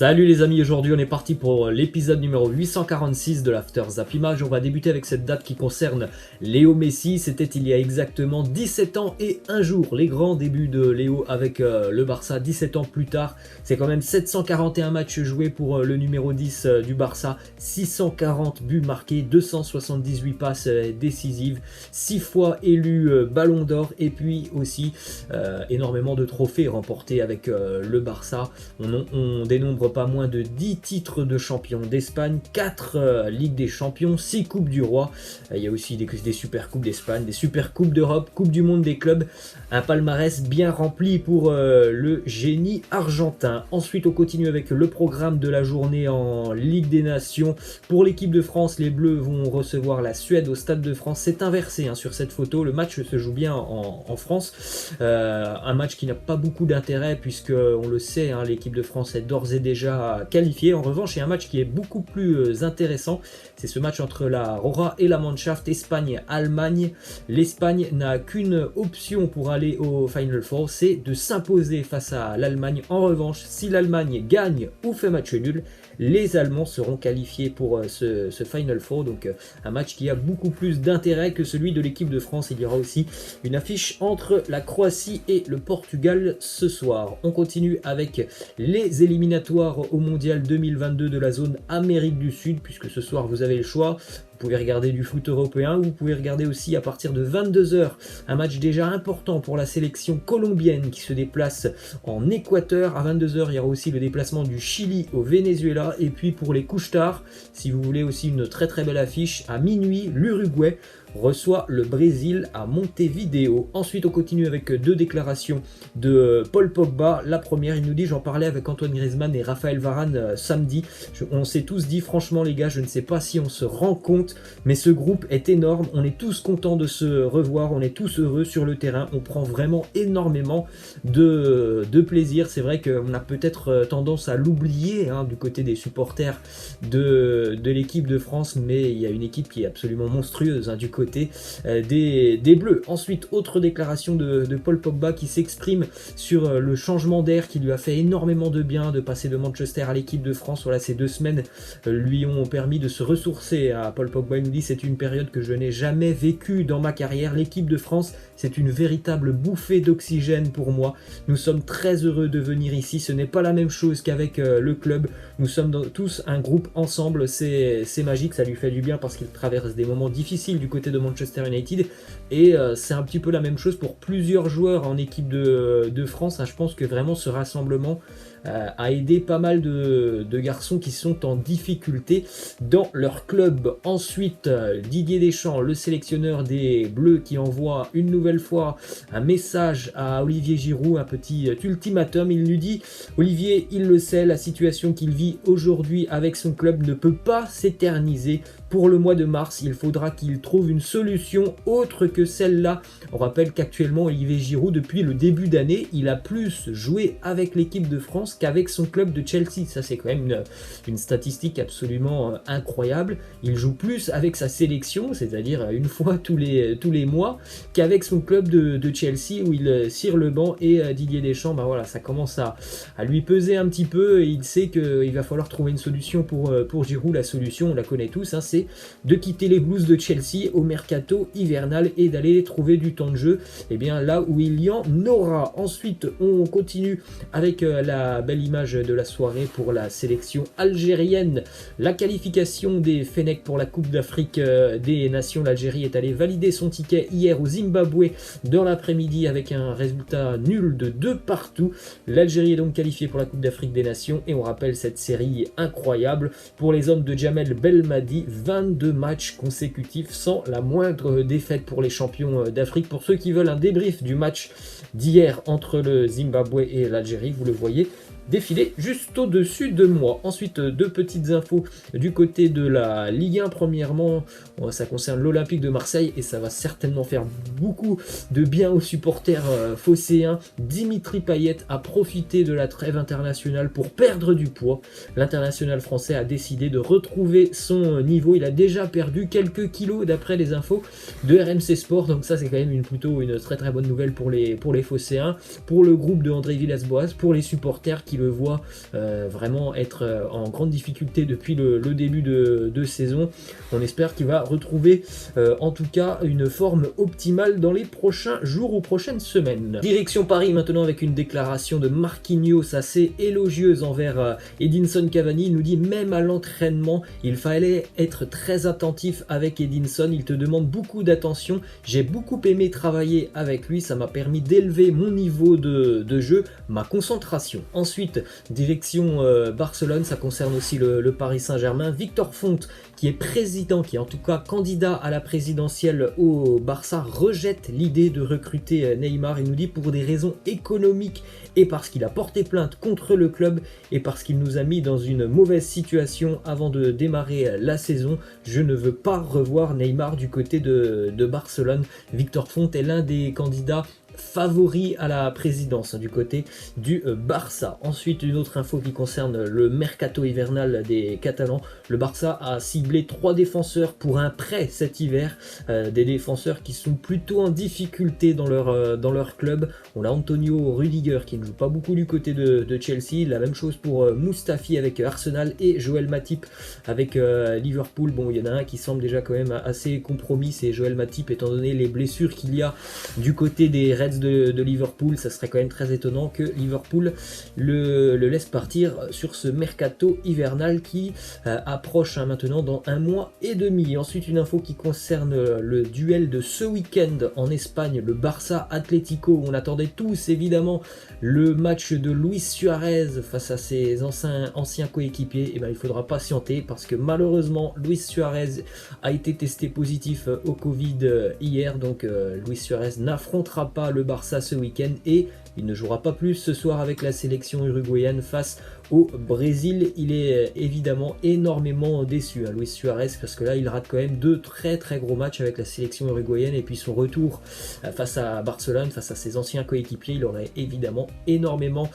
Salut les amis, aujourd'hui on est parti pour l'épisode numéro 846 de l'After Zap Image. On va débuter avec cette date qui concerne Léo Messi. C'était il y a exactement 17 ans et un jour. Les grands débuts de Léo avec le Barça 17 ans plus tard. C'est quand même 741 matchs joués pour le numéro 10 du Barça. 640 buts marqués, 278 passes décisives, 6 fois élu Ballon d'Or et puis aussi énormément de trophées remportés avec le Barça. On dénombre pas moins de 10 titres de champion d'Espagne, 4 Ligues des Champions, 6 Coupes du Roi. Il y a aussi des Super Coupes d'Espagne, des Super Coupes d'Europe, Coupe du Monde des clubs. Un palmarès bien rempli pour le génie argentin. Ensuite, on continue avec le programme de la journée en Ligue des Nations. Pour l'équipe de France, les Bleus vont recevoir la Suède au Stade de France. C'est inversé sur cette photo. Le match se joue bien en France. Un match qui n'a pas beaucoup d'intérêt puisque, on le sait, l'équipe de France est d'ores et déjà qualifiée. En revanche, il y a un match qui est beaucoup plus intéressant. C'est ce match entre la Roja et la Mannschaft, Espagne-Allemagne. L'Espagne n'a qu'une option pour aller au Final Four, c'est de s'imposer face à l'Allemagne. En revanche, si l'Allemagne gagne ou fait match nul, les Allemands seront qualifiés pour ce Final Four. Donc un match qui a beaucoup plus d'intérêt que celui de l'équipe de France. Il y aura aussi une affiche entre la Croatie et le Portugal ce soir. On continue avec les éliminatoires au Mondial 2022 de la zone Amérique du Sud, puisque ce soir vous avez le choix. Vous pouvez regarder du foot européen, ou vous pouvez regarder aussi à partir de 22 h un match déjà important pour la sélection colombienne qui se déplace en Équateur. À 22 h, il y aura aussi le déplacement du Chili au Venezuela. Et puis pour les couches tard, si vous voulez aussi une très très belle affiche, à minuit, l'Uruguay reçoit le Brésil à Montevideo. Ensuite, on continue avec 2 déclarations de Paul Pogba. La première, il nous dit, j'en parlais avec Antoine Griezmann et Raphaël Varane samedi. On s'est tous dit, franchement les gars, je ne sais pas si on se rend compte, mais ce groupe est énorme. On est tous contents de se revoir, on est tous heureux sur le terrain. On prend vraiment énormément de plaisir. C'est vrai qu'on a peut-être tendance à l'oublier du côté des supporters de l'équipe de France, mais il y a une équipe qui est absolument monstrueuse du côté des Bleus. Ensuite, autre déclaration de Paul Pogba qui s'exprime sur le changement d'air qui lui a fait énormément de bien de passer de Manchester à l'équipe de France. Voilà, ces 2 semaines lui ont permis de se ressourcer. Paul Pogba nous dit, c'est une période que je n'ai jamais vécue dans ma carrière. L'équipe de France, c'est une véritable bouffée d'oxygène pour moi. Nous sommes très heureux de venir ici. Ce n'est pas la même chose qu'avec le club. Nous sommes tous un groupe ensemble. C'est magique, ça lui fait du bien parce qu'il traverse des moments difficiles du côté de Manchester United. Et c'est un petit peu la même chose pour plusieurs joueurs en équipe de France. Je pense que vraiment ce rassemblement a aidé pas mal de garçons qui sont en difficulté dans leur club. Ensuite, Didier Deschamps, le sélectionneur des Bleus, qui envoie une nouvelle fois un message à Olivier Giroud, un petit ultimatum. Il lui dit, Olivier, il le sait, la situation qu'il vit aujourd'hui avec son club ne peut pas s'éterniser. Pour le mois de mars, il faudra qu'il trouve une solution autre que celle-là. On rappelle qu'actuellement, Olivier Giroud, depuis le début d'année, il a plus joué avec l'équipe de France qu'avec son club de Chelsea. Ça, c'est quand même une statistique absolument incroyable. Il joue plus avec sa sélection, c'est-à-dire une fois tous les mois, qu'avec son club de Chelsea où il cire le banc. Et Didier Deschamps, voilà, ça commence à lui peser un petit peu. Et il sait qu'il va falloir trouver une solution pour Giroud. La solution, on la connaît tous, c'est de quitter les Blues de Chelsea au mercato hivernal et d'aller trouver du temps de jeu là où il y en aura. Ensuite, on continue avec la belle image de la soirée pour la sélection algérienne. La qualification des Fennecs pour la Coupe d'Afrique des Nations. L'Algérie est allée valider son ticket hier au Zimbabwe dans l'après-midi avec un résultat nul de 2 partout. L'Algérie est donc qualifiée pour la Coupe d'Afrique des Nations et on rappelle cette série incroyable pour les hommes de Djamel Belmadi. 22 matchs consécutifs sans la moindre défaite pour les champions d'Afrique. Pour ceux qui veulent un débrief du match d'hier entre le Zimbabwe et l'Algérie, vous le voyez défiler juste au-dessus de moi. Ensuite, 2 petites infos du côté de la Ligue 1. Premièrement, ça concerne l'Olympique de Marseille et ça va certainement faire beaucoup de bien aux supporters phocéens. Dimitri Payet a profité de la trêve internationale pour perdre du poids. L'international français a décidé de retrouver son niveau. Il a déjà perdu quelques kilos d'après les infos de RMC Sport. Donc ça, c'est quand même plutôt une très très bonne nouvelle pour les phocéens, pour le groupe de André Villas-Boas, pour les supporters qui le voit vraiment être en grande difficulté depuis le début de saison. On espère qu'il va retrouver en tout cas une forme optimale dans les prochains jours ou prochaines semaines. Direction Paris maintenant avec une déclaration de Marquinhos assez élogieuse envers Edinson Cavani. Il nous dit même à l'entraînement il fallait être très attentif avec Edinson, il te demande beaucoup d'attention, j'ai beaucoup aimé travailler avec lui, ça m'a permis d'élever mon niveau de jeu, ma concentration. Ensuite direction Barcelone, ça concerne aussi le Paris Saint-Germain. Victor Font qui est président, qui est en tout cas candidat à la présidentielle au Barça, rejette l'idée de recruter Neymar. Il nous dit pour des raisons économiques et parce qu'il a porté plainte contre le club et parce qu'il nous a mis dans une mauvaise situation avant de démarrer la saison. Je ne veux pas revoir Neymar du côté de Barcelone. Victor Font est l'un des candidats favori à la présidence du côté du Barça. Ensuite, une autre info qui concerne le mercato hivernal des Catalans. Le Barça a ciblé 3 défenseurs pour un prêt cet hiver, des défenseurs qui sont plutôt en difficulté dans leur club. On a Antonio Rudiger qui ne joue pas beaucoup du côté de Chelsea, la même chose pour Mustafi avec Arsenal et Joel Matip avec Liverpool. Bon, il y en a un qui semble déjà quand même assez compromis, c'est Joel Matip, étant donné les blessures qu'il y a du côté des Reds de Liverpool. Ça serait quand même très étonnant que Liverpool le laisse partir sur ce mercato hivernal qui approche maintenant dans 1 mois et demi. Ensuite, une info qui concerne le duel de ce week-end en Espagne, le Barça Atlético. On attendait tous évidemment le match de Luis Suarez face à ses anciens coéquipiers. Et ben, il faudra patienter parce que malheureusement Luis Suarez a été testé positif au Covid hier, donc Luis Suarez n'affrontera pas le Barça ce week-end et il ne jouera pas plus ce soir avec la sélection uruguayenne face au Brésil. Il est évidemment énormément déçu, Luis Suarez, parce que là il rate quand même 2 très gros matchs avec la sélection uruguayenne, et puis son retour face à Barcelone, face à ses anciens coéquipiers, il aurait évidemment énormément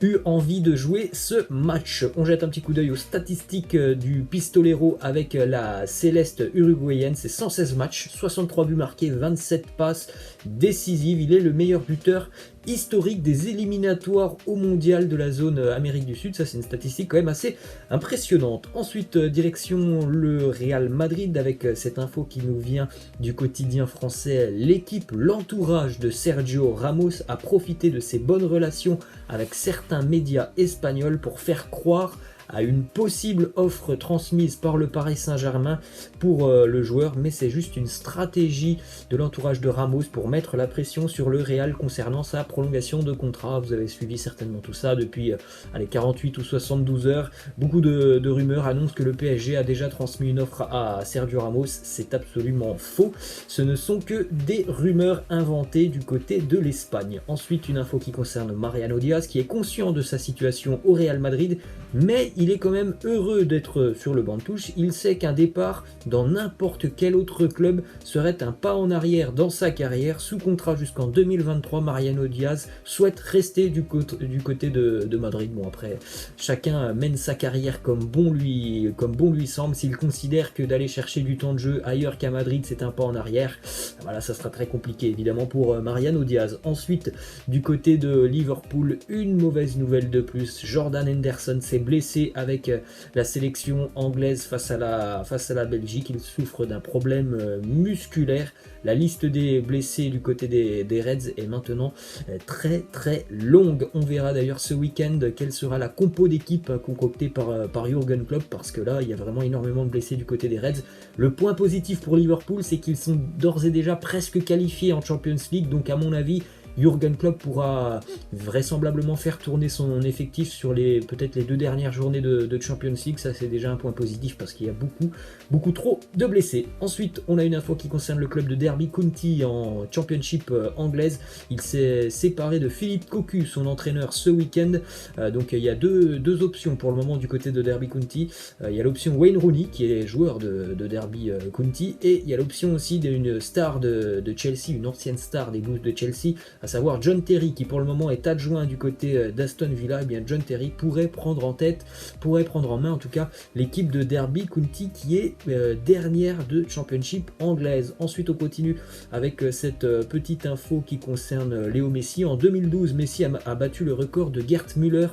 eu envie de jouer ce match. On jette un petit coup d'œil aux statistiques du Pistolero avec la Céleste uruguayenne. C'est 116 matchs, 63 buts marqués, 27 passes décisives. Il est le meilleur buteur historique des éliminatoires au mondial de la zone Amérique du Sud. Ça, c'est une statistique quand même assez impressionnante. Ensuite, direction le Real Madrid avec cette info qui nous vient du quotidien français L'équipe. L'entourage de Sergio Ramos a profité de ses bonnes relations avec certains médias espagnols pour faire croire à une possible offre transmise par le Paris Saint-Germain pour le joueur, mais c'est juste une stratégie de l'entourage de Ramos pour mettre la pression sur le Real concernant sa prolongation de contrat. Vous avez suivi certainement tout ça depuis 48 ou 72 heures. Beaucoup de rumeurs annoncent que le PSG a déjà transmis une offre à Sergio Ramos. C'est absolument faux. Ce ne sont que des rumeurs inventées du côté de l'Espagne. Ensuite, une info qui concerne Mariano Diaz, qui est conscient de sa situation au Real Madrid, mais il est quand même heureux d'être sur le banc de touche. Il sait qu'un départ dans n'importe quel autre club serait un pas en arrière dans sa carrière. Sous contrat jusqu'en 2023, Mariano Diaz souhaite rester du côté de Madrid. Bon, après, chacun mène sa carrière comme bon lui semble. S'il considère que d'aller chercher du temps de jeu ailleurs qu'à Madrid, c'est un pas en arrière, voilà, ça sera très compliqué évidemment pour Mariano Diaz. Ensuite, du côté de Liverpool, une mauvaise nouvelle de plus. Jordan Henderson s'est blessé avec la sélection anglaise face à la Belgique. Il souffre d'un problème musculaire. La liste des blessés du côté des Reds est maintenant très longue. On verra d'ailleurs ce week-end quelle sera la compo d'équipe concoctée par Jürgen Klopp, parce que là il y a vraiment énormément de blessés du côté des Reds. Le point positif pour Liverpool, c'est qu'ils sont d'ores et déjà presque qualifiés en Champions League, donc à mon avis Jürgen Klopp pourra vraisemblablement faire tourner son effectif sur peut-être les 2 dernières journées de Champions League. Ça, c'est déjà un point positif parce qu'il y a beaucoup trop de blessés. Ensuite, on a une info qui concerne le club de Derby County en Championship anglaise. Il s'est séparé de Philippe Cocu, son entraîneur, ce week-end. Donc il y a deux options pour le moment du côté de Derby County. Il y a l'option Wayne Rooney, qui est joueur de Derby County, et il y a l'option aussi d'une star de Chelsea, une ancienne star des Blues de Chelsea, à savoir John Terry, qui pour le moment est adjoint du côté d'Aston Villa. Et bien John Terry pourrait prendre en main en tout cas l'équipe de Derby County qui est dernière de Championship anglaise. Ensuite on continue avec cette petite info qui concerne Léo Messi. En 2012, Messi a battu le record de Gerd Müller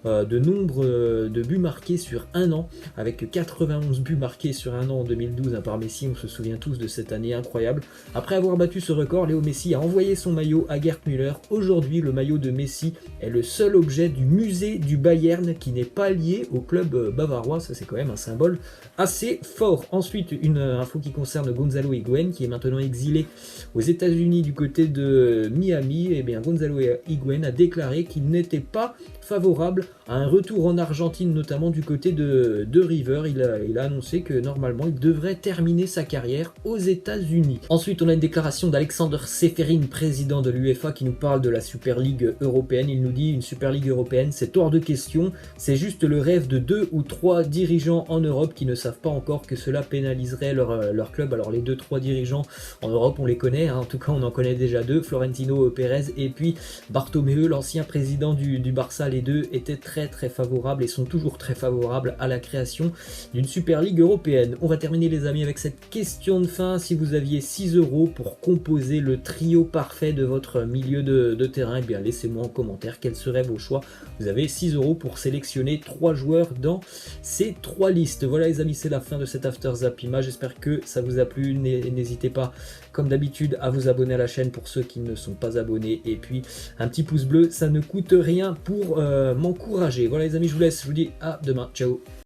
de nombre de buts marqués sur un an, avec 91 buts marqués sur un an en 2012 hein, par Messi. On se souvient tous de cette année incroyable. Après avoir battu ce record, Léo Messi a envoyé son maillot à Gerd Müller. Aujourd'hui, le maillot de Messi est le seul objet du musée du Bayern qui n'est pas lié au club bavarois. Ça, c'est quand même un symbole assez fort. Ensuite, une info qui concerne Gonzalo Higuaín, qui est maintenant exilé aux États-Unis du côté de Miami. Et bien, Gonzalo Higuaín a déclaré qu'il n'était pas favorable à un retour en Argentine, notamment du côté de River. Il a annoncé que normalement il devrait terminer sa carrière aux États-Unis. Ensuite, on a une déclaration d'Alexander Seferin, président de l'UEFA, qui nous parle de la Super League européenne. Il nous dit: une Super League européenne, c'est hors de question, c'est juste le rêve de 2 ou 3 dirigeants en Europe qui ne savent pas encore que cela pénaliserait leur club. Alors les 2-3 dirigeants en Europe, on les connaît, hein. En tout cas on en connaît déjà 2, Florentino Pérez et puis Bartomeu, l'ancien président du Barça. Les deux étaient très favorables et sont toujours très favorables à la création d'une Super League européenne. On va terminer les amis avec cette question de fin: si vous aviez 6 € pour composer le trio parfait de votre milieu de terrain, eh bien laissez-moi en commentaire quels seraient vos choix. Vous avez 6 € pour sélectionner 3 joueurs dans ces 3 listes. Voilà les amis, c'est la fin de cet After Zapima. J'espère que ça vous a plu. N'hésitez pas comme d'habitude à vous abonner à la chaîne pour ceux qui ne sont pas abonnés, et puis un petit pouce bleu, ça ne coûte rien pour m'encourager. Voilà les amis, je vous laisse, je vous dis à demain, ciao.